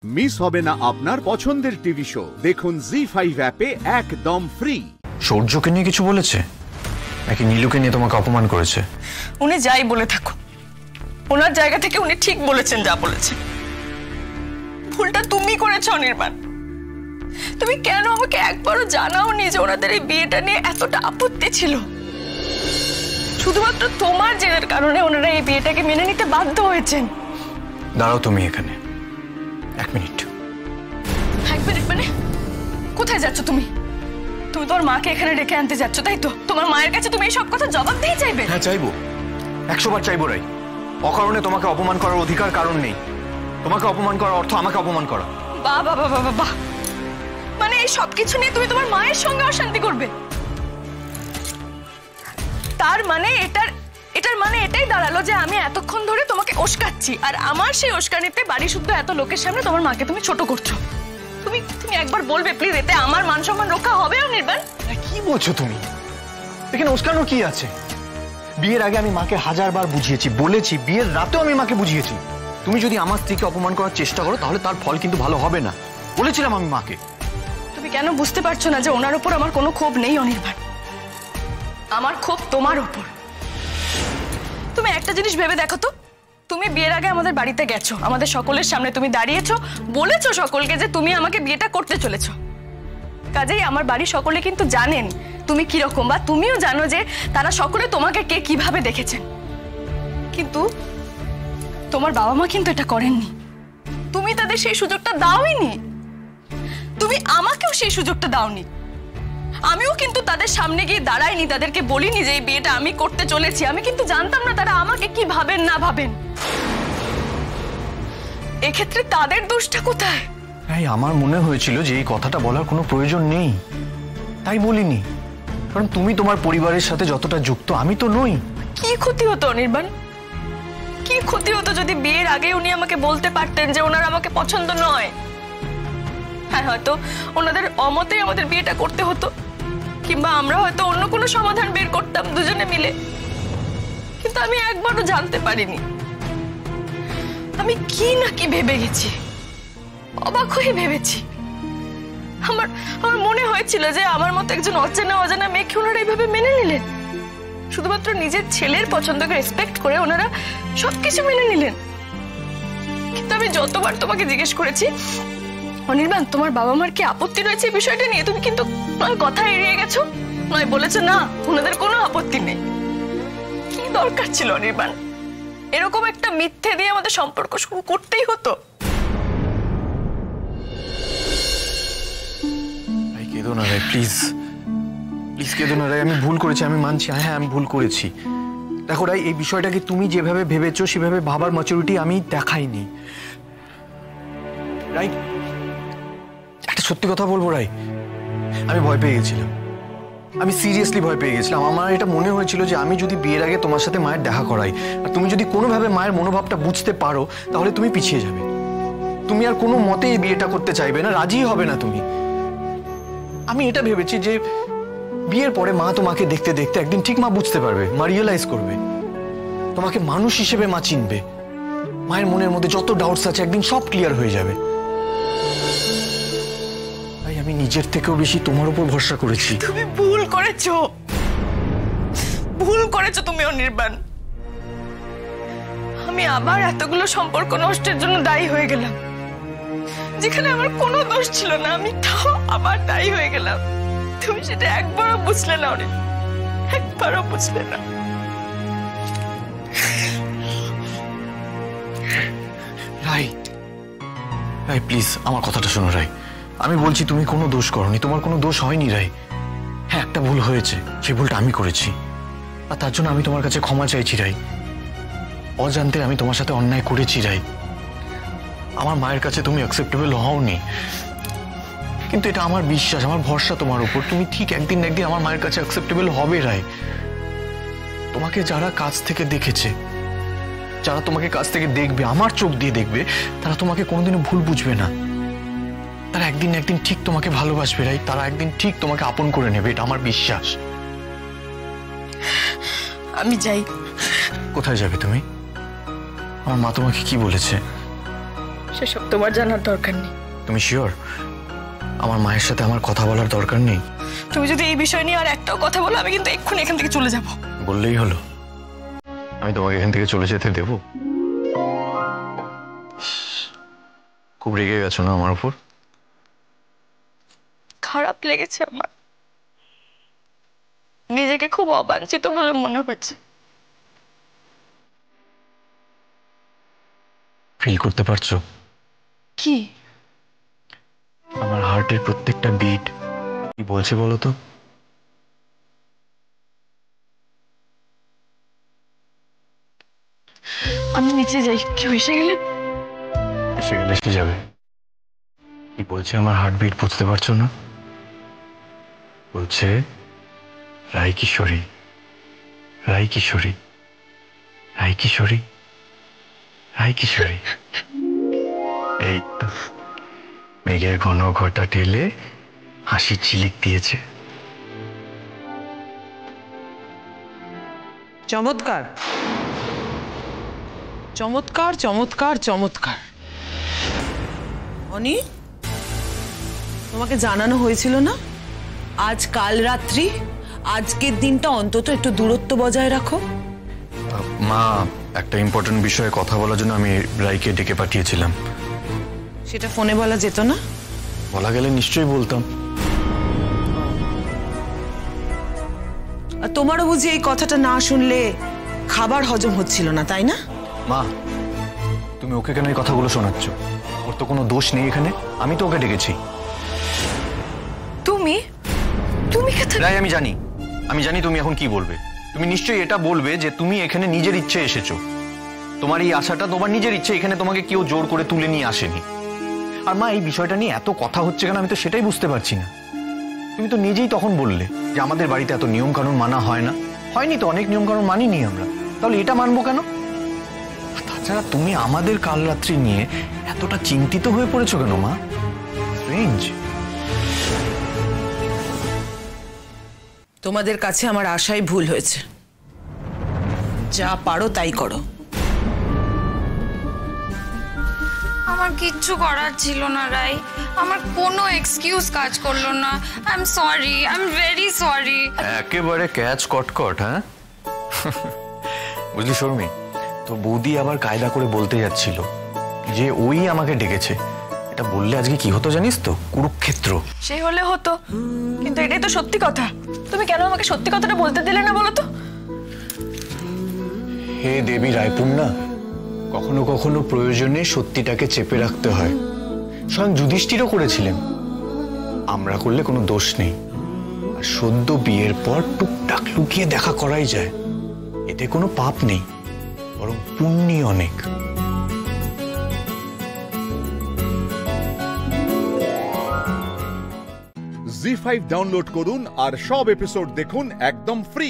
Miss হবে না আপনার পছন্দের টিভি শো। দেখুন জি5 অ্যাপে একদম ফ্রি। সূর্যকে নিয়ে কিছু বলেছে নাকি নীলুকে নিয়ে তোমাকে অপমান করেছে? উনি যাই বলে থাকো, ওনার জায়গা থেকে উনি ঠিক বলেছেন যা বলেছেন। ভুলটা তুমি করেছো অনির্বাণ। তুমি কেন আমাকে একবারও জানাওনি যে ওনাদের এই বিয়েটা নিয়ে এতটা আপত্তি ছিল? শুধুমাত্র তোমার জেদের কারণে ওনারা এই বিয়েটাকে মেনে নিতে বাধ্য হয়েছেন। দাঁড়াও তুমি এখানে এক মিনিট। এক মিনিট মানে? কোথায় যাচ্ছ তুমি? তুমি তোমার মাকে এখানে ডেকে আনতে যাচ্ছ, তাই তো? তোমার মায়ের কাছে তুমি এই সব কথা জবাব দিয়ে চাইবে? হ্যাঁ চাইবো, 100 বার চাইবো রাই। অকারণে তোমাকে অপমান করার অধিকার কারণ নেই। তোমাকে অপমান করার অর্থ আমাকে অপমান করা। বাহ বাহ বাহ বাহ বাহ, মানে এই সব কিছু নিয়ে তুমি তোমার মায়ের সঙ্গে অশান্তি করবে? তার মানে এটার মানে এটাই দাঁড়ালো যে আমি এতক্ষণ ধরে তোমাকে উস্কাচ্ছি, আর আমার সেই উস্কানিতে বাড়ি শুদ্ধ এত লোকের সামনে তোমার মাকে তুমি ছোট করছো। তুমি একবার বলবে প্লিজ, এতে আমার মান সম্মান রক্ষা হবে অনির্বাণ? কি বলছো তুমি? এখানে উস্কানোর কি আছে? বিয়ের আগে আমি মাকে 1000 বার বুঝিয়েছি, বলেছি, বিয়ের রাতেও আমি মাকে বুঝিয়েছি। তুমি যদি আমার স্ত্রীকে অপমান করার চেষ্টা করো তাহলে তার ফল কিন্তু ভালো হবে না, বলেছিলাম আমি মাকে। তুমি কেন বুঝতে পারছো না যে ওনার উপর আমার কোনো ক্ষোভ নেই অনির্বাণ? আমার ক্ষোভ তোমার উপর। তুমি একটা জিনিস ভেবে দেখো তো, তুমি বিয়ের আগে আমাদের বাড়িতে গেছো, আমাদের সকলের সামনে তুমি দাঁড়িয়েছো, বলেছো সকলকে যে তুমি আমাকে বিয়েটা করতে চলেছো। কাজেই আমার বাড়ির সকলে কিন্তু জানেন তুমি কিরকম, বা তুমিও জানো যে তারা সকলে তোমাকে কে কিভাবে দেখেছেন। কিন্তু তোমার বাবা মা কিন্তু এটা করেননি। তুমি তাদের সেই সুযোগটা দাওনি, তুমি আমাকেও সেই সুযোগটা দাওনি। আমিও কিন্তু তাদের সামনে গিয়ে দাঁড়াইনি, তাদেরকে বলিনি যে এই বিয়েটা আমি করতে চলেছি। আমি কিন্তু জানতাম না তারা আমাকে কি ভাবেন না ভাবেন। এক্ষেত্রে তাদের দোষটা কোথায়? আমার মনে হয়েছিল যে এই কথাটা বলার কোনো প্রয়োজন নেই, তাই বলিনি। কারণ তুমি তোমার পরিবারের সাথে যতটা যুক্ত আমি তো নই। কি ক্ষতি হতো অনির্বাণ? কি ক্ষতি হতো যদি বিয়ের আগে উনি আমাকে বলতে পারতেন যে ওনার আমাকে পছন্দ নয়? হ্যাঁ, হয়তো ওনাদের অমতেই আমাদের বিয়েটা করতে হতো, কিংবা আমরা হয়তো অন্য কোনো সমাধান বের করতাম দুজনে মিলে। কিন্তু আমি একবারও জানতে পারিনি। আমি কি না কি ভেবে গেছি, অবাক হয়ে ভেবেছি। আমার মনে হয়েছিল যে আমার মতো একজন অজানা মেয়েকে ওনারা এইভাবে মেনে নিলেন। শুধুমাত্র নিজের ছেলের পছন্দকে রেসপেক্ট করে ওনারা সবকিছু মেনে নিলেন। কিন্তু আমি যতবার তোমাকে জিজ্ঞেস করেছি অনির্বাণ তোমার বাবা মার কি আপত্তি রয়েছে এই বিষয়টা নিয়ে, তুমি কিন্তু নয় কথা এড়িয়ে গেছো, নয় বলেছো না ওনাদের কোনো আপত্তি নেই। কি দরকার ছিল অনির্বাণ এরকম একটা মিথ্যে দিয়ে আমাদের সম্পর্ক শুরু করতেই হতো? কেঁদো না রাই, প্লিজ প্লিজ কেঁদো না রাই। আমি ভুল করেছি, আমি মানছি, হ্যাঁ আমি ভুল করেছি। দেখো রাই, এই বিষয়টাকে তুমি যেভাবে ভেবেছো সেভাবে ভাবার ম্যাচুরিটি আমি দেখাইনি। রাই, একটা সত্যি কথা বলবো রাই, আমি ভয় পেয়ে গেছিলাম। আমি সিরিয়াসলি ভয় পেয়ে গেছিলাম। আমার এটা মনে হয়েছিল যে আমি যদি বিয়ের আগে তোমার সাথে মায়ের দেখা করাই, আর তুমি যদি কোনোভাবে মায়ের মনোভাবটা বুঝতে পারো, তাহলে তুমি পিছিয়ে যাবে। তুমি আর কোনো মতে এই বিয়েটা করতে চাইবে না, রাজি হবে না তুমি। আমি এটা ভেবেছি যে বিয়ের পরে মা তোমাকে দেখতে দেখতে একদিন ঠিক মা বুঝতে পারবে, মা রিয়েলাইজ করবে, তোমাকে মানুষ হিসেবে মা চিনবে। মায়ের মনের মধ্যে যত ডাউটস আছে একদিন সব ক্লিয়ার হয়ে যাবে। তাই আমি নিজের থেকেও বেশি তোমার উপর ভরসা করেছি। তুমি ভুল করেছো, ভুল করেছো তুমি অনির্বাণ। আমি আবার এতগুলো সম্পর্ক নষ্টের জন্য দায়ী হয়ে গেলাম, যেখানে আমার কোনো দোষ ছিল না। আমি তাও আবার দায়ী হয়ে গেলাম। তুমি সেটা একবারও বুঝলে না অনির্বাণ, একবারও বুঝলে না। রাই রাই প্লিজ আমার কথাটা শোনো রাই। আমি বলছি তুমি কোনো দোষ করোনি, তোমার কোনো দোষ হয়নি রাই। হ্যাঁ একটা ভুল হয়েছে, সেই ভুলটা আমি করেছি, আর তার জন্য আমি তোমার কাছে ক্ষমা চাইছি রাই। অজান্তে আমি তোমার সাথে অন্যায় করেছি রাই। আমার মায়ের কাছে তুমি অ্যাকসেপ্টেবল হওনি, কিন্তু এটা আমার বিশ্বাস, আমার ভরসা তোমার উপর। তুমি ঠিক একদিন না একদিন আমার মায়ের কাছে অ্যাকসেপ্টেবল হবে রাই। তোমাকে যারা কাছ থেকে দেখেছে, যারা তোমাকে কাছ থেকে দেখবে, আমার চোখ দিয়ে দেখবে, তারা তোমাকে কোনোদিনও ভুল বুঝবে না। তারা একদিন না একদিন ঠিক তোমাকে ভালোবাসবে রাই। তারা একদিন ঠিক তোমাকে আপন করে নেবে, এটা আমার বিশ্বাস। আমি যাই। কোথায় যাবে তুমি? আমার মা তোমাকে কি বলেছে? সেসব তোমার জানার দরকার নেই। তুমি শিওর আমার মায়ের সাথে আমার কথা বলার দরকার নেই? তুমি যদি এই বিষয় নিয়ে আর একটাও কথা বলো, আমি কিন্তু এক্ষুনি এখান থেকে চলে যাব। বললেই হলো? আমি তোমাকে এখান থেকে চলে যেতে দেব? খুব রেগে গেছো না আমার উপর? খারাপ লেগেছে আমার, নিজেকে খুব অবাঞ্ছিত বলে মনে হচ্ছে। ফিল করতে পারছো কি? আমার হার্টের প্রত্যেকটা বিট কি বলছে বলো তো? আমি নিচে যাই, কেউ এসে গেলে? এসে গেলে এসে যাবে। কি বলছে আমার হার্টবিট বুঝতে পারছো না? বলছে রায় কিশোরী, রায় কিশোরী, রায় কিশোরী, রায় কিশোরী। এই তো মেঘের ঘন ঘটা টেলে হাসি ঝিলিক দিয়েছে। চমৎকার চমৎকার চমৎকার চমৎকার। অনি, তোমাকে জানানো হয়েছিল না আজ কাল রাত্রি, আজকের দিনটা অন্তত একটু দূরত্ব বজায় রাখো? মা, একটা ইম্পর্টেন্ট বিষয়ে কথা বলার জন্য আমি রায়কে ডেকে পাঠিয়েছিলাম। সেটা ফোনে বলা যেত না? বলা গেলে নিশ্চয়ই বলতাম। আর তোমারও বুঝি এই কথাটা না শুনলে খাবার হজম হচ্ছিল না, তাই না? মা, তুমি ওকে কেন এই কথাগুলো শোনাচ্ছ? ওর তো কোনো দোষ নেই এখানে, আমি তো ওকে ডেকেছি। তুমি তুমি রাই, আমি জানি তুমি এখন কি বলবে। তুমি নিশ্চয়ই এটা বলবে যে তুমি এখানে নিজের ইচ্ছে এসেছো। তোমার এই আশাটা তোমার নিজের ইচ্ছে, এখানে তোমাকে কেউ জোর করে তুলে নিয়ে আসেনি। আর মা, এই বিষয়টা নিয়ে এত কথা হচ্ছে কেন আমি তো সেটাই বুঝতে পারছি না। তুমি তো নিজেই তখন বললে যে আমাদের বাড়িতে এত নিয়ম কানুন মানা হয় না। হয়নি তো, অনেক নিয়ম কানুন মানিনি আমরা, তাহলে এটা মানবো কেন? তাছাড়া তুমি আমাদের কাল রাত্রি নিয়ে এতটা চিন্তিত হয়ে পড়েছো কেন মা? স্ট্রেঞ্জ। তোমাদের কাছে আমার আশাই ভুল হয়েছে। যা পারো তাই করো। আমার কিচ্ছু করার ছিল না রাই, আমার কোনো এক্সকিউজ কাজ করলো না। I am sorry, I am very sorry. একেবারে ক্যাচ কটকট। হ্যাঁ বুঝলি শর্মি, তো বৌদি আবার কায়দা করে বলতে যাচ্ছিল যে ওই আমাকে ডেকেছে। এটা বললে আজকে কি হতো জানিস তো? কুরুক্ষেত্র। সে হলে হতো, কিন্তু এটাই তো সত্যি কথা। তুমি কেন আমাকে সত্যি কথাটা বলতে দিলে না বলো তো? হে দেবী রায়পুর্ণা, কখনো কখনো প্রয়োজনে সত্যিটাকে চেপে রাখতে হয়। স্বয়ং যুধিষ্ঠিরও করেছিলেন। আমরা করলে কোনো দোষ নেই, আর সদ্য বিয়ের পর টুকটাক লুকিয়ে দেখা করাই যায়। এতে কোনো পাপ নেই, বরং পুণ্যই অনেক। জি5 ডাউনলোড করুন আর সব এপিসোড দেখুন একদম ফ্রি।